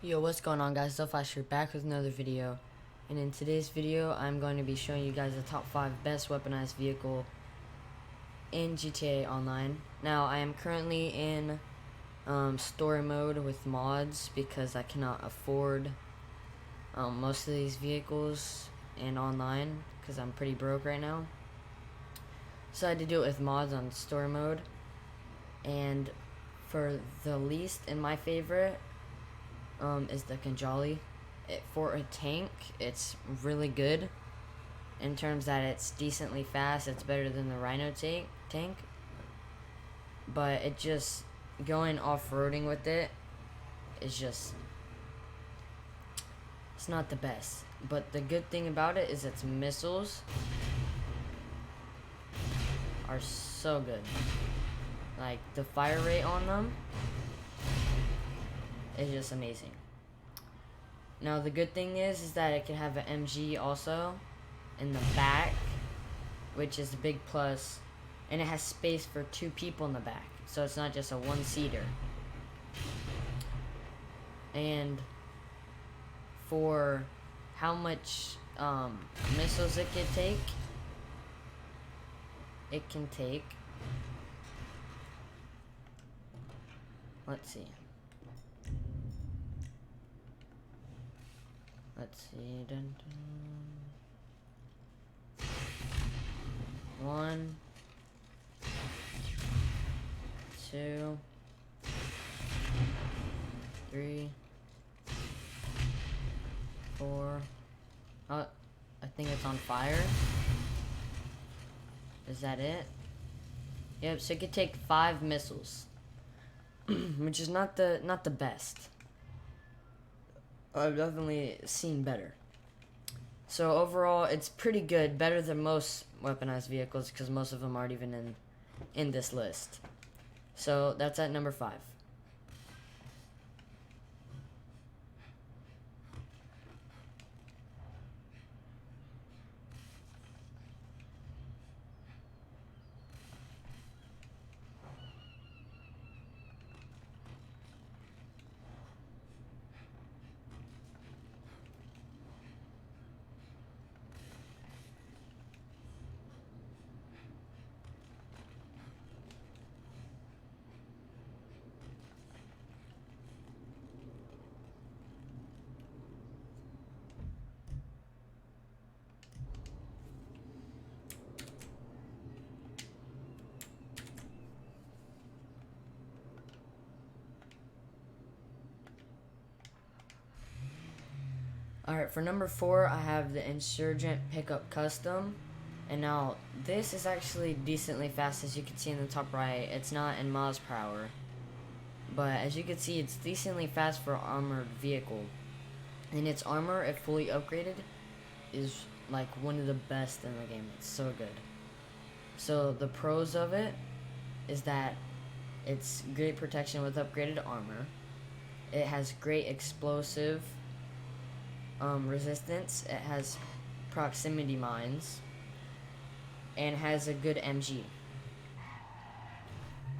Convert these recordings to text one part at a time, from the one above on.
Yo, what's going on, guys? Deluxo here, back with another video. And in today's video, I'm going to be showing you guys the top 5 best weaponized vehicle in GTA Online. Now, I am currently in story mode with mods because I cannot afford most of these vehicles in online because I'm pretty broke right now. So I had to do it with mods on story mode. And for the least and my favorite is the Kanjali. For a tank, it's really good in terms that it's decently fast. It's better than the Rhino tank, but it just going off-roading with it is just, it's not the best. But the good thing about it is its missiles are so good. Like, the fire rate on them is just amazing. Now, the good thing is that it can have an MG also in the back, which is a big plus, and it has space for 2 people in the back, so it's not just a one-seater. And for how much missiles it can take, let's see. Dun, dun. 1, 2, 3, 4. Oh, I think it's on fire. Is that it? Yep. So it could take 5 missiles, which is not the best. I've definitely seen better. So overall, it's pretty good, better than most weaponized vehicles because most of them aren't even in this list. So that's at number 5. Alright, for number 4, I have the Insurgent Pickup Custom. And now, this is actually decently fast, as you can see in the top right. It's not in miles per hour, but as you can see, it's decently fast for an armored vehicle. And its armor, if fully upgraded, is like one of the best in the game. It's so good. So the pros of it is that it's great protection with upgraded armor. It has great explosive resistance. It has proximity mines and has a good MG.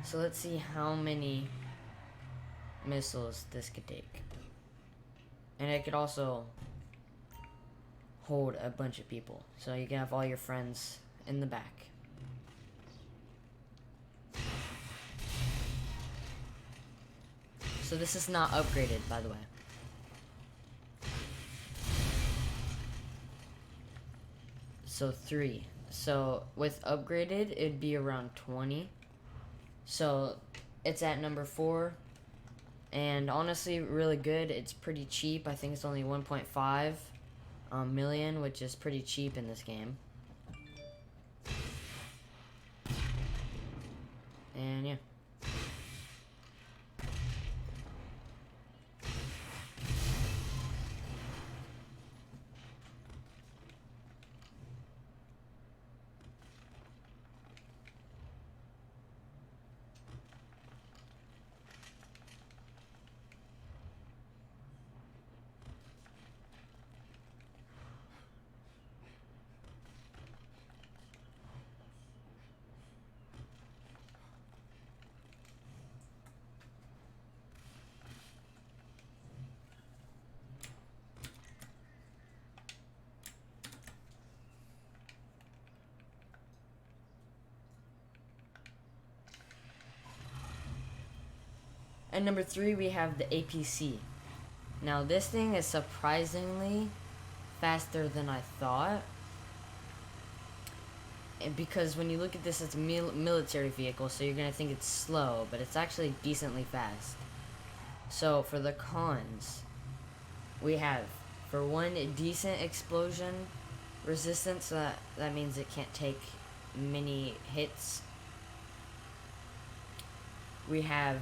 So let's see how many missiles this could take. And it could also hold a bunch of people, so you can have all your friends in the back. So this is not upgraded, by the way. So 3. So with upgraded, it'd be around 20. So it's at number 4. And honestly, really good. It's pretty cheap. I think it's only 1.5 million, which is pretty cheap in this game. And yeah. And number 3, we have the APC. Now this thing is surprisingly faster than I thought. And because when you look at this, it's a military vehicle, so you're going to think it's slow, but it's actually decently fast. So for the cons, we have, for one, a decent explosion resistance, so that means it can't take many hits. We have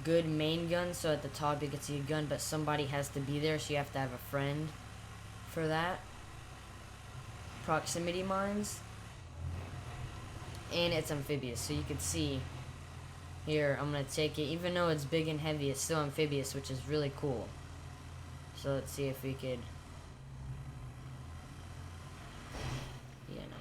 good main gun, so at the top you can see a gun, but somebody has to be there, so you have to have a friend for that. Proximity mines, and it's amphibious, so you can see here, I'm gonna take it, even though it's big and heavy, it's still amphibious, which is really cool. So let's see if we could, yeah, no.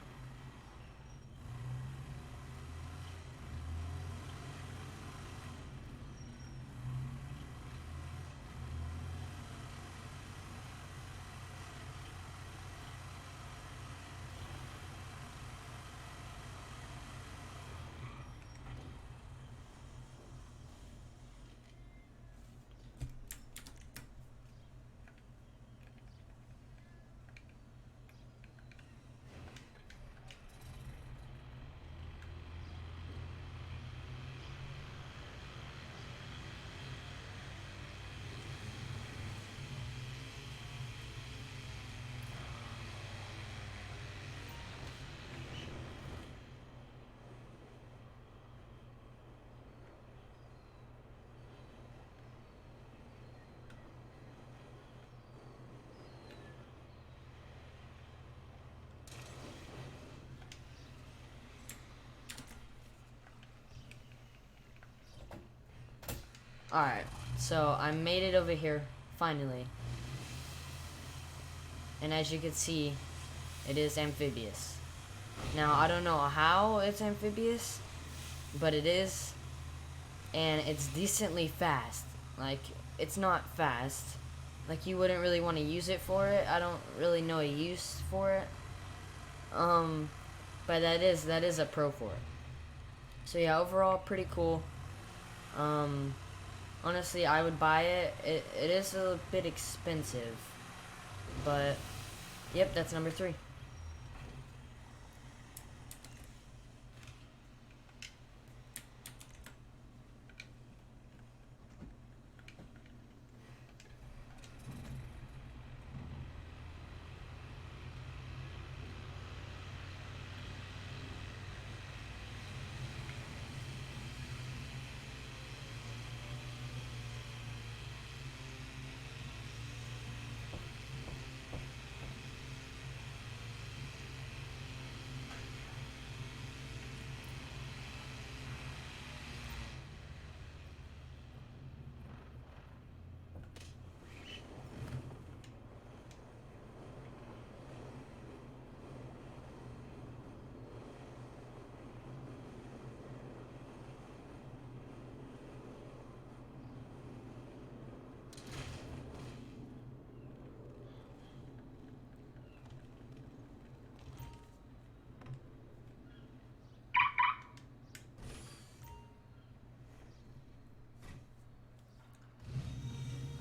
Alright, so I made it over here, finally. And as you can see, it is amphibious. Now, I don't know how it's amphibious, but it is. And it's decently fast. Like, it's not fast. Like, you wouldn't really want to use it for it. I don't really know a use for it. But that is a pro for it. So yeah, overall, pretty cool. Honestly, I would buy it. It is a bit expensive, but yep, that's number 3.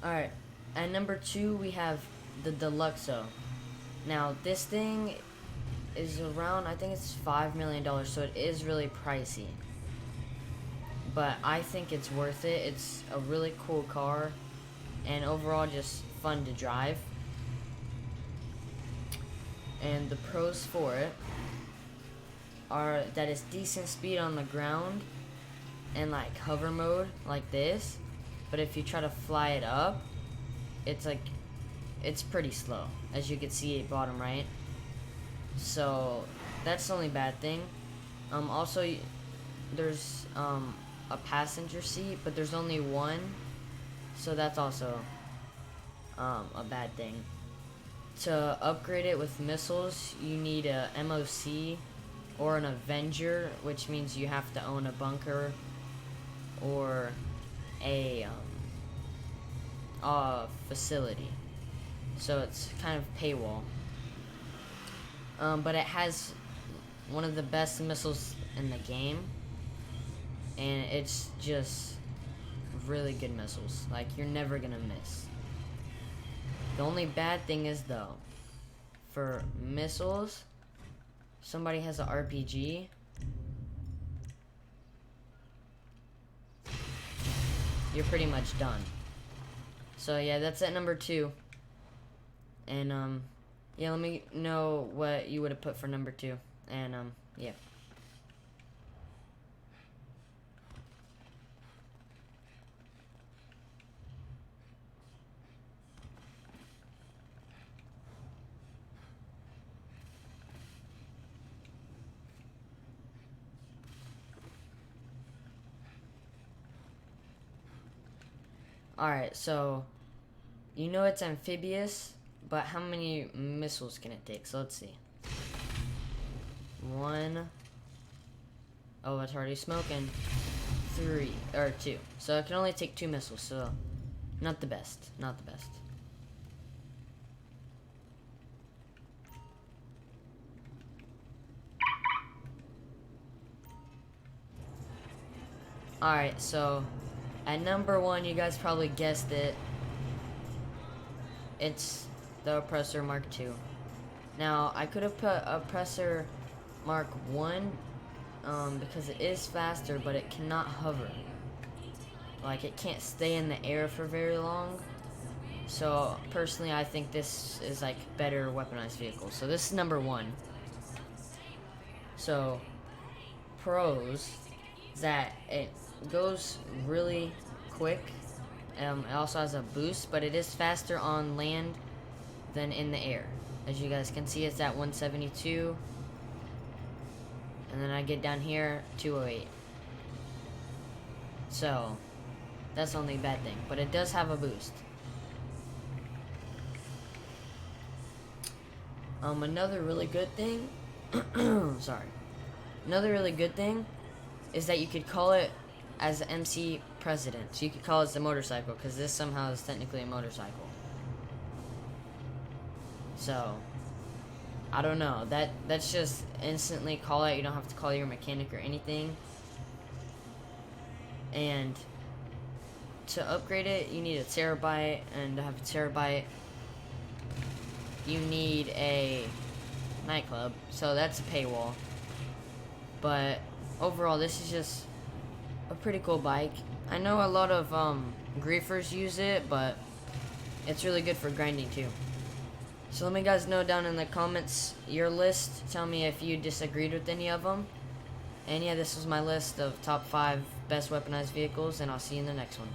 Alright, at number 2, we have the Deluxo. Now, this thing is around, I think it's $5 million, so it is really pricey. But I think it's worth it. It's a really cool car, and overall just fun to drive. And the pros for it are that it's decent speed on the ground, and like hover mode, like this. But if you try to fly it up, it's pretty slow, as you can see at bottom right. So that's the only bad thing. Also, there's a passenger seat, but there's only one, so that's also a bad thing. To upgrade it with missiles, you need a MOC or an Avenger, which means you have to own a bunker or a facility. So it's kind of paywall. But it has one of the best missiles in the game, and it's just really good missiles. Like, you're never gonna miss. The only bad thing is, though, for missiles, somebody has an RPG. You're pretty much done. So yeah, that's at number 2. And yeah, let me know what you would have put for number 2. And yeah. Alright, so you know it's amphibious, but how many missiles can it take? So let's see. 1. Oh, it's already smoking. 3 or 2. So it can only take 2 missiles, so not the best. Not the best. Alright, so at number 1, you guys probably guessed it. It's the Oppressor Mark II. Now, I could have put Oppressor Mark I because it is faster, but it cannot hover. Like, it can't stay in the air for very long. So, personally, I think this is, like, better weaponized vehicle. So, this is number 1. So, pros is that it goes really quick. It also has a boost, but it is faster on land than in the air. As you guys can see, it's at 172. And then I get down here, 208. So, that's the only bad thing. But it does have a boost. Another really good thing... sorry. Another really good thing is that you could call it as the MC President. So you could call it the motorcycle, because this somehow is technically a motorcycle. So, I don't know. That's just instantly call it. You don't have to call your mechanic or anything. And to upgrade it, you need a terabyte, and to have a terabyte, you need a nightclub. So that's a paywall. But overall, this is just a pretty cool bike. I know a lot of griefers use it, but it's really good for grinding too. So let me guys know down in the comments your list. Tell me if you disagreed with any of them. And yeah, this was my list of top 5 best weaponized vehicles, and I'll see you in the next one.